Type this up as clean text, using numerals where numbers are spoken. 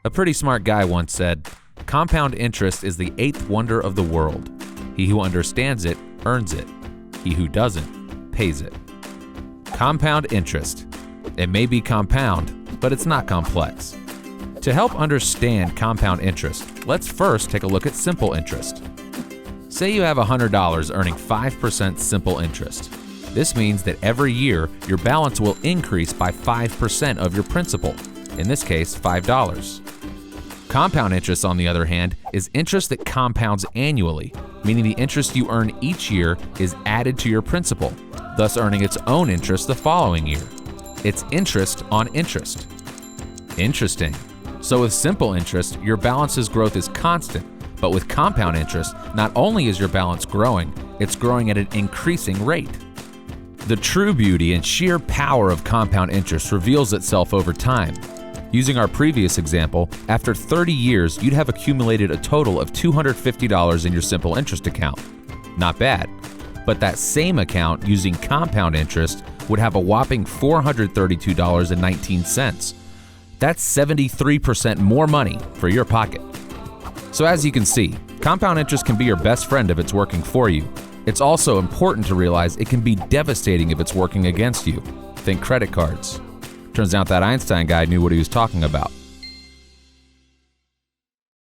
A pretty smart guy once said, "Compound interest is the eighth wonder of the world. He who understands it earns it. He who doesn't pays it." Compound interest. It may be compound, but it's not complex. To help understand compound interest, let's first take a look at simple interest. Say you have $100 earning 5% simple interest. This means that every year your balance will increase by 5% of your principal, in this case $5. Compound interest, on the other hand, is interest that compounds annually, meaning the interest you earn each year is added to your principal, thus earning its own interest the following year. It's interest on interest. Interesting. So with simple interest, your balance's growth is constant, but with compound interest, not only is your balance growing, it's growing at an increasing rate. The true beauty and sheer power of compound interest reveals itself over time. Using our previous example, after 30 years, you'd have accumulated a total of $250 in your simple interest account. Not bad. But that same account using compound interest would have a whopping $432.19. That's 73% more money for your pocket. So as you can see, compound interest can be your best friend if it's working for you. It's also important to realize it can be devastating if it's working against you. Think credit cards. Turns out that Einstein guy knew what he was talking about.